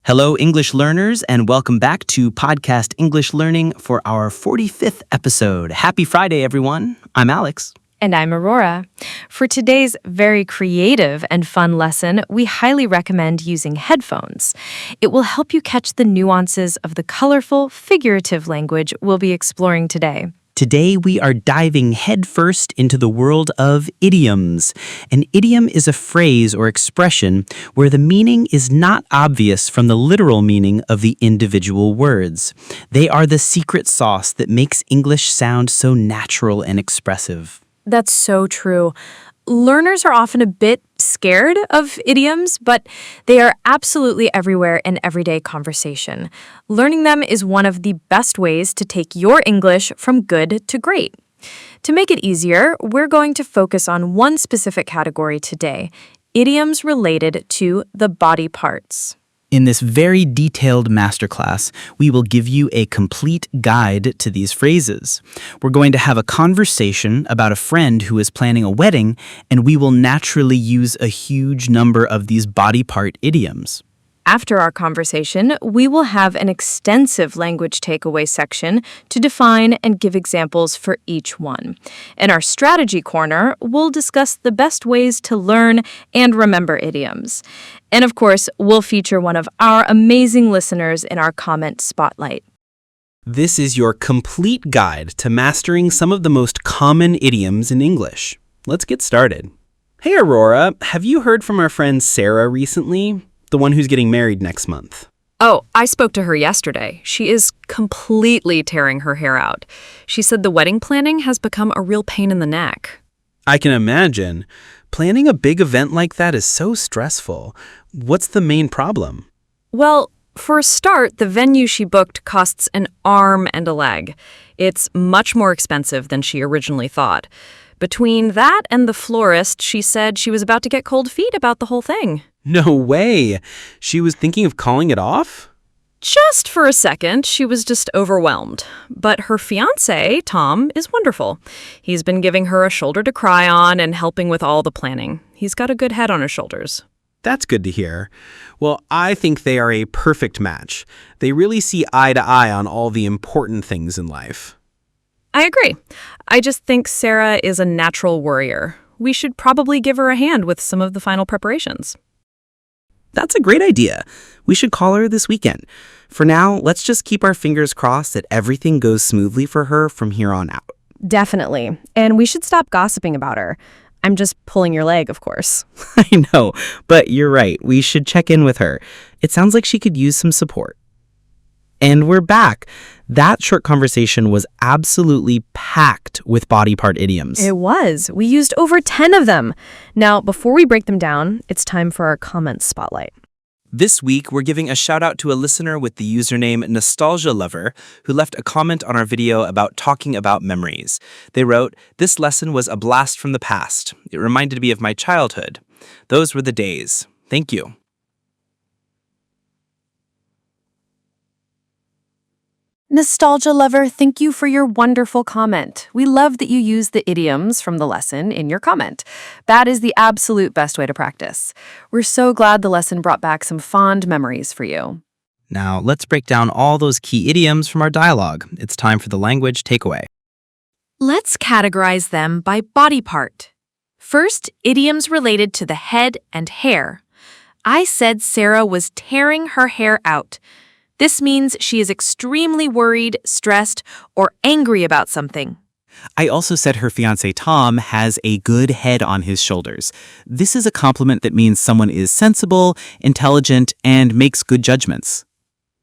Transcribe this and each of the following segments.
Hello, English learners, and welcome back to Podcast English Learning for our 45th episode. Happy Friday, everyone. I'm Alex. And I'm Aurora. For today's very creative and fun lesson, we highly recommend using headphones. It will help you catch the nuances of the colorful, figurative language we'll be exploring today. Today, we are diving headfirst into the world of idioms. An idiom is a phrase or expression where the meaning is not obvious from the literal meaning of the individual words. They are the secret sauce that makes English sound so natural and expressive. That's so true. Learners are often a bit scared of idioms, but they are absolutely everywhere in everyday conversation. Learning them is one of the best ways to take your English from good to great. To make it easier, we're going to focus on one specific category today, idioms related to the body parts. In this very detailed masterclass, we will give you a complete guide to these phrases. We're going to have a conversation about a friend who is planning a wedding, and we will naturally use a huge number of these body part idioms. After our conversation, we will have an extensive language takeaway section to define and give examples for each one. In our strategy corner, we'll discuss the best ways to learn and remember idioms. And of course, we'll feature one of our amazing listeners in our comment spotlight. This is your complete guide to mastering some of the most common idioms in English. Let's get started. Hey, Aurora, have you heard from our friend Sarah recently? The one who's getting married next month. Oh, I spoke to her yesterday. She is completely tearing her hair out. She said the wedding planning has become a real pain in the neck. I can imagine. Planning a big event like that is so stressful. What's the main problem? Well, for a start, the venue she booked costs an arm and a leg. It's much more expensive than she originally thought. Between that and the florist, she said she was about to get cold feet about the whole thing. No way! She was thinking of calling it off? Just for a second, she was just overwhelmed. But her fiancé, Tom, is wonderful. He's been giving her a shoulder to cry on and helping with all the planning. He's got a good head on his shoulders. That's good to hear. Well, I think they are a perfect match. They really see eye to eye on all the important things in life. I agree. I just think Sarah is a natural worrier. We should probably give her a hand with some of the final preparations. That's a great idea. We should call her this weekend. For now, let's just keep our fingers crossed that everything goes smoothly for her from here on out. Definitely. And we should stop gossiping about her. I'm just pulling your leg, of course. I know, but you're right. We should check in with her. It sounds like she could use some support. And we're back. That short conversation was absolutely packed with body part idioms. It was. We used over 10 of them. Now, before we break them down, it's time for our comment spotlight. This week, we're giving a shout out to a listener with the username Nostalgia Lover who left a comment on our video about talking about memories. They wrote, "This lesson was a blast from the past. It reminded me of my childhood. Those were the days. Thank you." Nostalgia Lover, thank you for your wonderful comment. We love that you use the idioms from the lesson in your comment. That is the absolute best way to practice. We're so glad the lesson brought back some fond memories for you. Now, let's break down all those key idioms from our dialogue. It's time for the language takeaway. Let's categorize them by body part. First, idioms related to the head and hair. I said Sarah was tearing her hair out. This means she is extremely worried, stressed, or angry about something. I also said her fiancé Tom has a good head on his shoulders. This is a compliment that means someone is sensible, intelligent, and makes good judgments.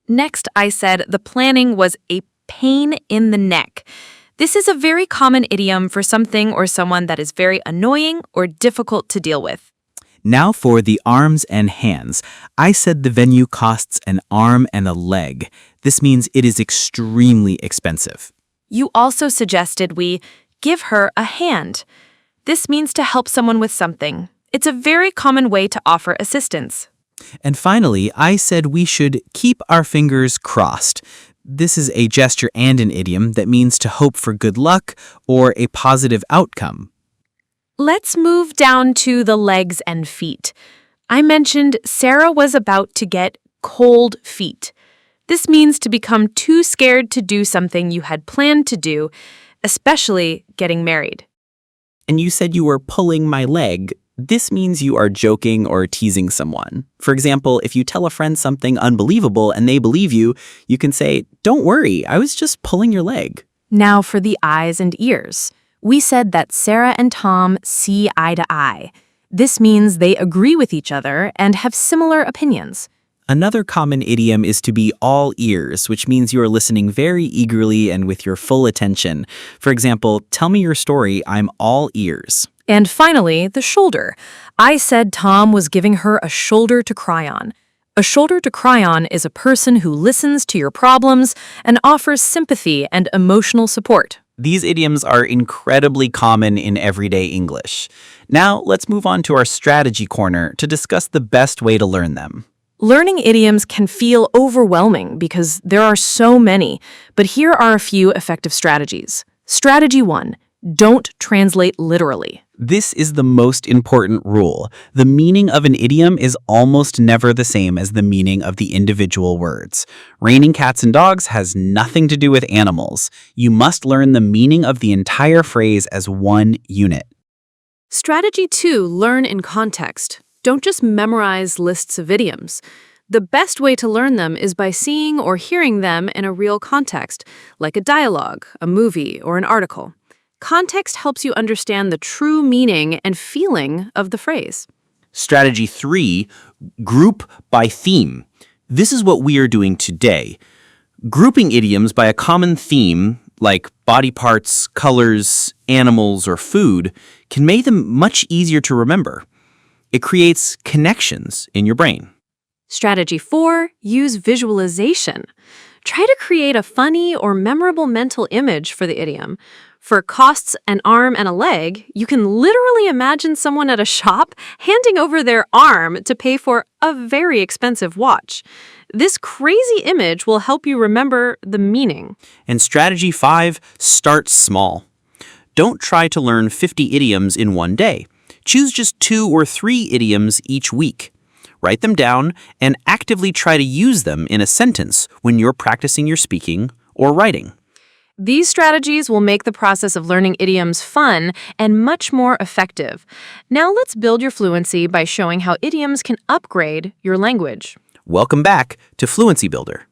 Next, I said the planning was a pain in the neck. This is a very common idiom for something or someone that is very annoying or difficult to deal with. Now for the arms and hands. I said the venue costs an arm and a leg. This means it is extremely expensive. You also suggested we give her a hand. This means to help someone with something. It's a very common way to offer assistance. And finally, I said we should keep our fingers crossed. This is a gesture and an idiom that means to hope for good luck or a positive outcome. Let's move down to the legs and feet. I mentioned Sarah was about to get cold feet. This means to become too scared to do something you had planned to do, especially getting married. And you said you were pulling my leg. This means you are joking or teasing someone. For example, if you tell a friend something unbelievable and they believe you, you can say, "Don't worry, I was just pulling your leg." Now for the eyes and ears. We said that Sarah and Tom see eye to eye. This means they agree with each other and have similar opinions. Another common idiom is to be all ears, which means you are listening very eagerly and with your full attention. For example, tell me your story, I'm all ears. And finally, the shoulder. I said Tom was giving her a shoulder to cry on. A shoulder to cry on is a person who listens to your problems and offers sympathy and emotional support. These idioms are incredibly common in everyday English. Now, let's move on to our strategy corner to discuss the best way to learn them. Learning idioms can feel overwhelming because there are so many, but here are a few effective strategies. Strategy 1. Don't translate literally. This is the most important rule. The meaning of an idiom is almost never the same as the meaning of the individual words. Raining cats and dogs has nothing to do with animals. You must learn the meaning of the entire phrase as one unit. Strategy 2. Learn in context. Don't just memorize lists of idioms. The best way to learn them is by seeing or hearing them in a real context, like a dialogue, a movie, or an article. Context helps you understand the true meaning and feeling of the phrase. Strategy 3, group by theme. This is what we are doing today. Grouping idioms by a common theme, like body parts, colors, animals, or food, can make them much easier to remember. It creates connections in your brain. Strategy 4, use visualization. Try to create a funny or memorable mental image for the idiom. For costs an arm and a leg, you can literally imagine someone at a shop handing over their arm to pay for a very expensive watch. This crazy image will help you remember the meaning. And strategy 5, start small. Don't try to learn 50 idioms in one day. Choose just 2 or 3 idioms each week. Write them down and actively try to use them in a sentence when you're practicing your speaking or writing. These strategies will make the process of learning idioms fun and much more effective. Now let's build your fluency by showing how idioms can upgrade your language. Welcome back to Fluency Builder.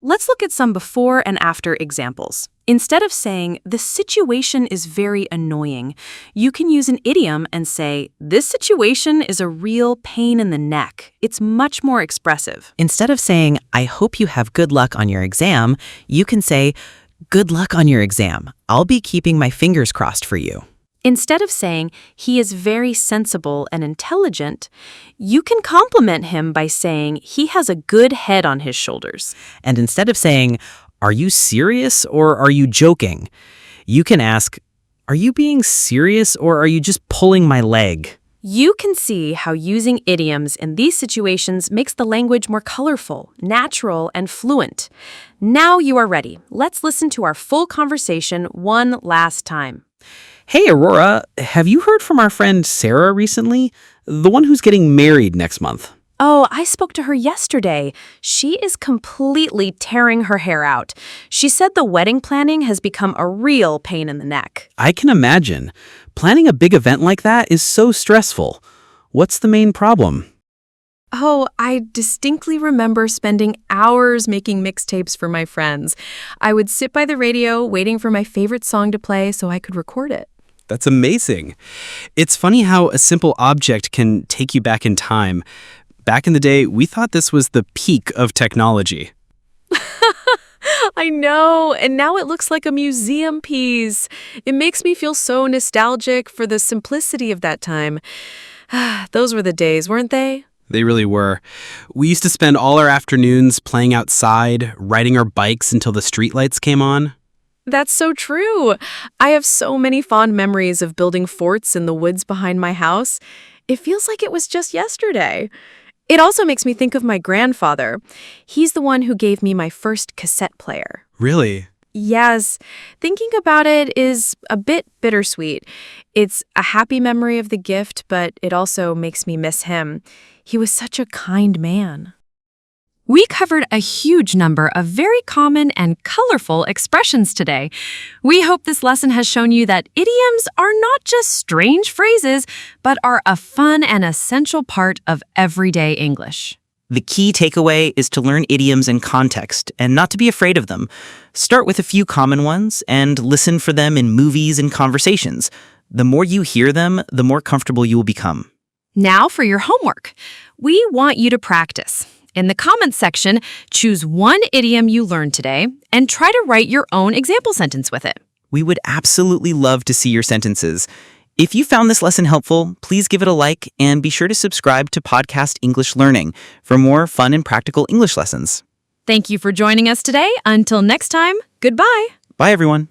Let's look at some before and after examples. Instead of saying, "The situation is very annoying," you can use an idiom and say, "This situation is a real pain in the neck." It's much more expressive. Instead of saying, "I hope you have good luck on your exam," you can say, "Good luck on your exam. I'll be keeping my fingers crossed for you." Instead of saying, "He is very sensible and intelligent," you can compliment him by saying, "He has a good head on his shoulders." And instead of saying, "Are you serious or are you joking?" you can ask, "Are you being serious or are you just pulling my leg?" You can see how using idioms in these situations makes the language more colorful, natural, and fluent. Now you are ready. Let's listen to our full conversation one last time. Hey, Aurora, have you heard from our friend Sarah recently? The one who's getting married next month. Oh, I spoke to her yesterday. She is completely tearing her hair out. She said the wedding planning has become a real pain in the neck. I can imagine. Planning a big event like that is so stressful. What's the main problem? Oh, I distinctly remember spending hours making mixtapes for my friends. I would sit by the radio waiting for my favorite song to play so I could record it. That's amazing. It's funny how a simple object can take you back in time. Back in the day, we thought this was the peak of technology. I know, and now it looks like a museum piece. It makes me feel so nostalgic for the simplicity of that time. Those were the days, weren't they? They really were. We used to spend all our afternoons playing outside, riding our bikes until the streetlights came on. That's so true. I have so many fond memories of building forts in the woods behind my house. It feels like it was just yesterday. It also makes me think of my grandfather. He's the one who gave me my first cassette player. Really? Yes. Thinking about it is a bit bittersweet. It's a happy memory of the gift, but it also makes me miss him. He was such a kind man. We covered a huge number of very common and colorful expressions today. We hope this lesson has shown you that idioms are not just strange phrases, but are a fun and essential part of everyday English. The key takeaway is to learn idioms in context and not to be afraid of them. Start with a few common ones and listen for them in movies and conversations. The more you hear them, the more comfortable you will become. Now for your homework. We want you to practice. In the comments section, choose one idiom you learned today and try to write your own example sentence with it. We would absolutely love to see your sentences. If you found this lesson helpful, please give it a like and be sure to subscribe to Podcast English Learning for more fun and practical English lessons. Thank you for joining us today. Until next time, goodbye. Bye, everyone.